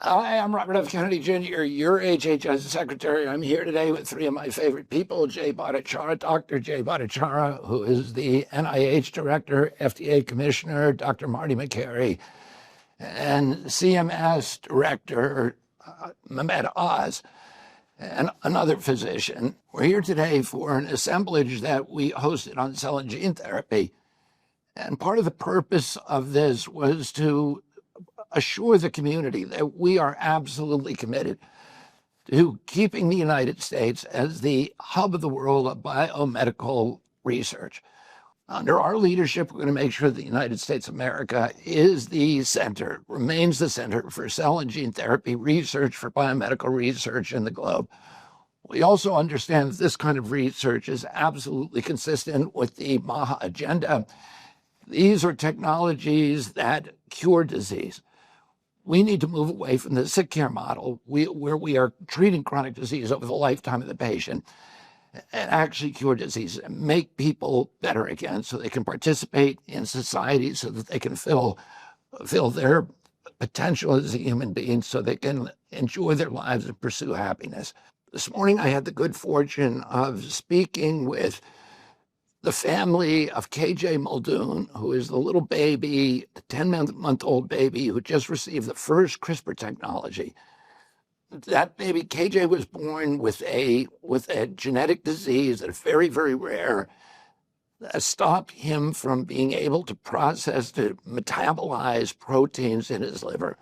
Hi, I'm Robert F. Kennedy Jr., your HHS Secretary. I'm here today with three of my favorite people, Jay Bhattacharya, Dr. Jay Bhattacharya, who is the NIH Director, FDA Commissioner, Dr. Marty Makary, and CMS Director, Mehmet Oz, and another physician. We're here today for an assemblage that we hosted on cell and gene therapy. And part of the purpose of this was to assure the community that we are absolutely committed to keeping the United States as the hub of the world of biomedical research. Under our leadership, we're going to make sure the United States of America is the center, remains the center for cell and gene therapy research, for biomedical research in the globe. We also understand that this kind of research is absolutely consistent with the MAHA agenda. These are technologies that cure disease. We need to move away from the sick care model where we are treating chronic disease over the lifetime of the patient and actually cure disease and make people better again so they can participate in society, so that they can fill their potential as a human being, so they can enjoy their lives and pursue happiness. This morning, I had the good fortune of speaking with the family of KJ Muldoon, who is the little baby, the 10-month-old baby who just received the first CRISPR technology. That baby, KJ, was born with a genetic disease that is very, very rare, that stopped him from being able to to metabolize proteins in his liver.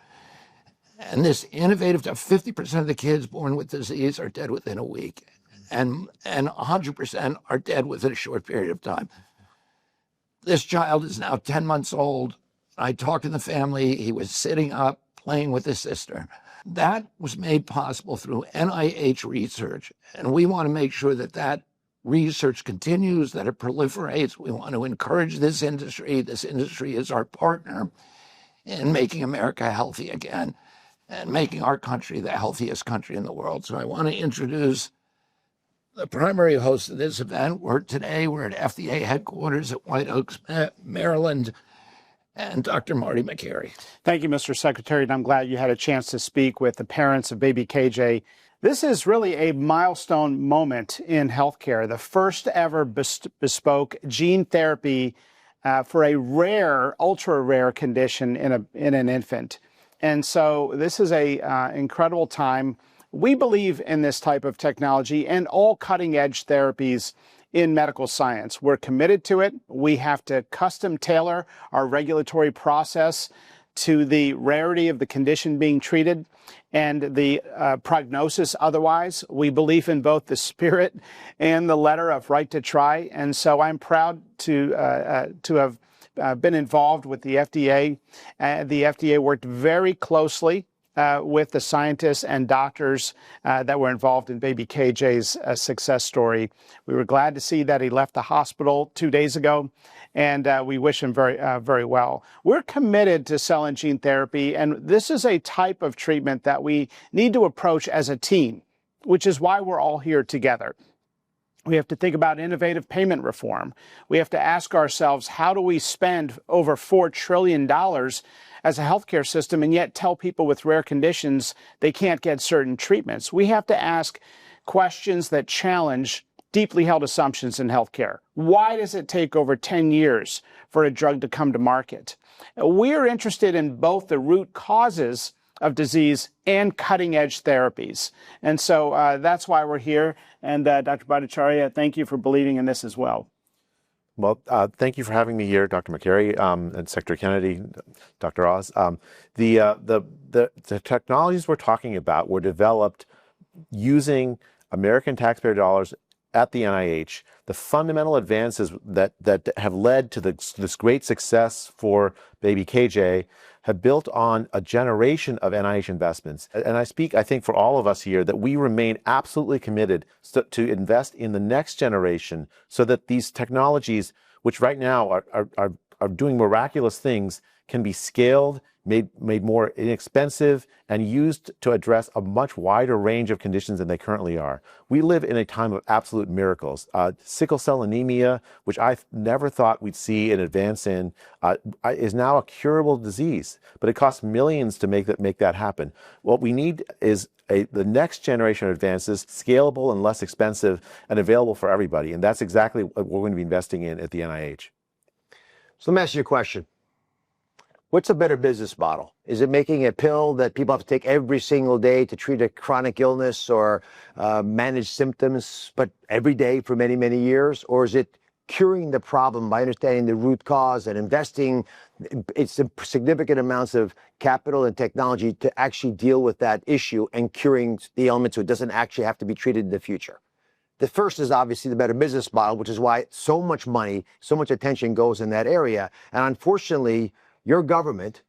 And this innovative, 50% of the kids born with disease are dead within a week. And 100% are dead within a short period of time. This child is now 10 months old. I talked to the family. He was sitting up, playing with his sister. That was made possible through NIH research. And we want to make sure that that research continues, that it proliferates. We want to encourage this industry. This industry is our partner in making America healthy again and making our country the healthiest country in the world. So I want to introduce the primary host of this event. Today we're at FDA headquarters at White Oaks, Maryland, and Dr. Marty Makary. Thank you, Mr. Secretary, and I'm glad you had a chance to speak with the parents of baby KJ. This is really a milestone moment in healthcare, the first ever bespoke gene therapy for a rare, ultra-rare condition in an infant. And so this is a incredible time. We believe in this type of technology and all cutting-edge therapies in medical science. We're committed to it. We have to custom tailor our regulatory process to the rarity of the condition being treated and the prognosis otherwise. We believe in both the spirit and the letter of right to try. And so I'm proud to have been involved with the FDA. The FDA worked very closely with the scientists and doctors that were involved in baby KJ's success story. We were glad to see that he left the hospital 2 days ago, and we wish him very well. We're committed to cell and gene therapy, and this is a type of treatment that we need to approach as a team, which is why we're all here together. We have to think about innovative payment reform. We have to ask ourselves, how do we spend over $4 trillion as a healthcare system and yet tell people with rare conditions they can't get certain treatments? We have to ask questions that challenge deeply held assumptions in healthcare. Why does it take over 10 years for a drug to come to market? We're interested in both the root causes of disease and cutting-edge therapies. And so that's why we're here. And Dr. Bhattacharya, thank you for believing in this as well. Well, thank you for having me here, Dr. Makary and Secretary Kennedy, Dr. Oz. The technologies we're talking about were developed using American taxpayer dollars at the NIH. The fundamental advances that have led to this great success for baby KJ have built on a generation of NIH investments. And I speak, I think, for all of us here, that we remain absolutely committed to invest in the next generation so that these technologies, which right now are doing miraculous things, can be scaled made more inexpensive, and used to address a much wider range of conditions than they currently are. We live in a time of absolute miracles. Sickle cell anemia, which I never thought we'd see an advance in, is now a curable disease, but it costs millions to make that happen. What we need is the next generation of advances, scalable and less expensive and available for everybody. And that's exactly what we're going to be investing in at the NIH. So let me ask you a question. What's a better business model? Is it making a pill that people have to take every single day to treat a chronic illness or manage symptoms, but every day for many, many years? Or is it curing the problem by understanding the root cause and investing significant amounts of capital and technology to actually deal with that issue and curing the ailment so it doesn't actually have to be treated in the future? The first is obviously the better business model, which is why so much money, so much attention goes in that area. And unfortunately, your government,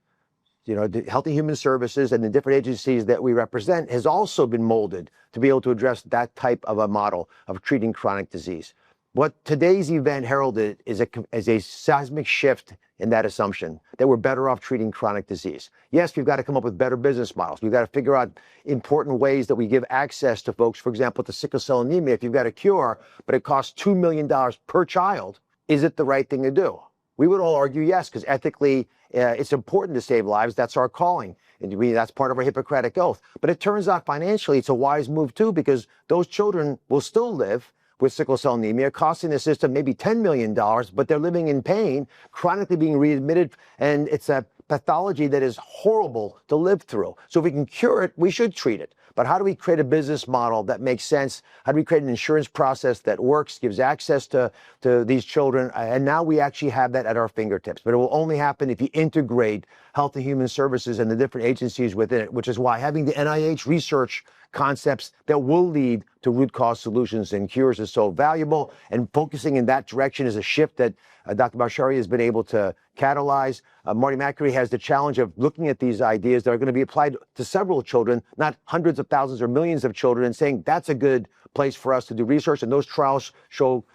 the Health and Human Services and the different agencies that we represent has also been molded to be able to address that type of a model of treating chronic disease. What today's event heralded is a seismic shift in that assumption that we're better off treating chronic disease. Yes, we've got to come up with better business models. We've got to figure out important ways that we give access to folks. For example, to sickle cell anemia, if you've got a cure, but it costs $2 million per child, is it the right thing to do? We would all argue yes, because ethically, it's important to save lives. That's our calling. And that's part of our Hippocratic oath. But it turns out financially, it's a wise move too, because those children will still live with sickle cell anemia, costing the system maybe $10 million, but they're living in pain, chronically being readmitted, and it's a pathology that is horrible to live through. So if we can cure it, we should treat it. But how do we create a business model that makes sense? How do we create an insurance process that works, gives access to these children? And now we actually have that at our fingertips. But it will only happen if you integrate Health and Human Services and the different agencies within it, which is why having the NIH research concepts that will lead to root cause solutions and cures is so valuable. And focusing in that direction is a shift that Dr. Bashari has been able to catalyze. Marty McCreary has the challenge of looking at these ideas that are going to be applied to several children, not hundreds of thousands or millions of children, and saying that's a good place for us to do research. And those trials show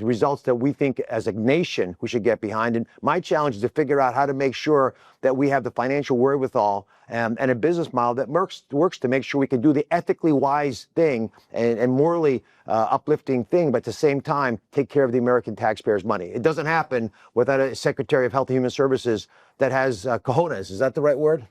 results that we think as a nation we should get behind. And my challenge is to figure out how to make sure that we have the financial wherewithal and a business model that works to make sure we can do the ethically wise thing and morally uplifting thing, but at the same time take care of the American taxpayers' money. It doesn't happen without a Secretary of Health and Human Services that has cojones. Is that the right word?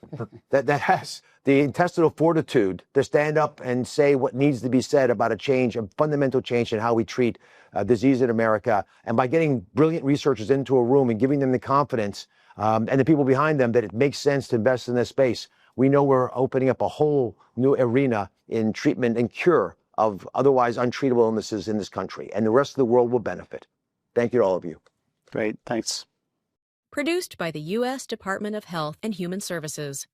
that has the intestinal fortitude to stand up and say what needs to be said about a fundamental change in how we treat disease in America. And by getting brilliant researchers into a room and giving them the confidence and the people behind them that it makes sense to invest in this space, we know we're opening up a whole new arena in treatment and cure of otherwise untreatable illnesses in this country. And the rest of the world will benefit. Thank you to all of you. Great. Thanks. Produced by the U.S. Department of Health and Human Services.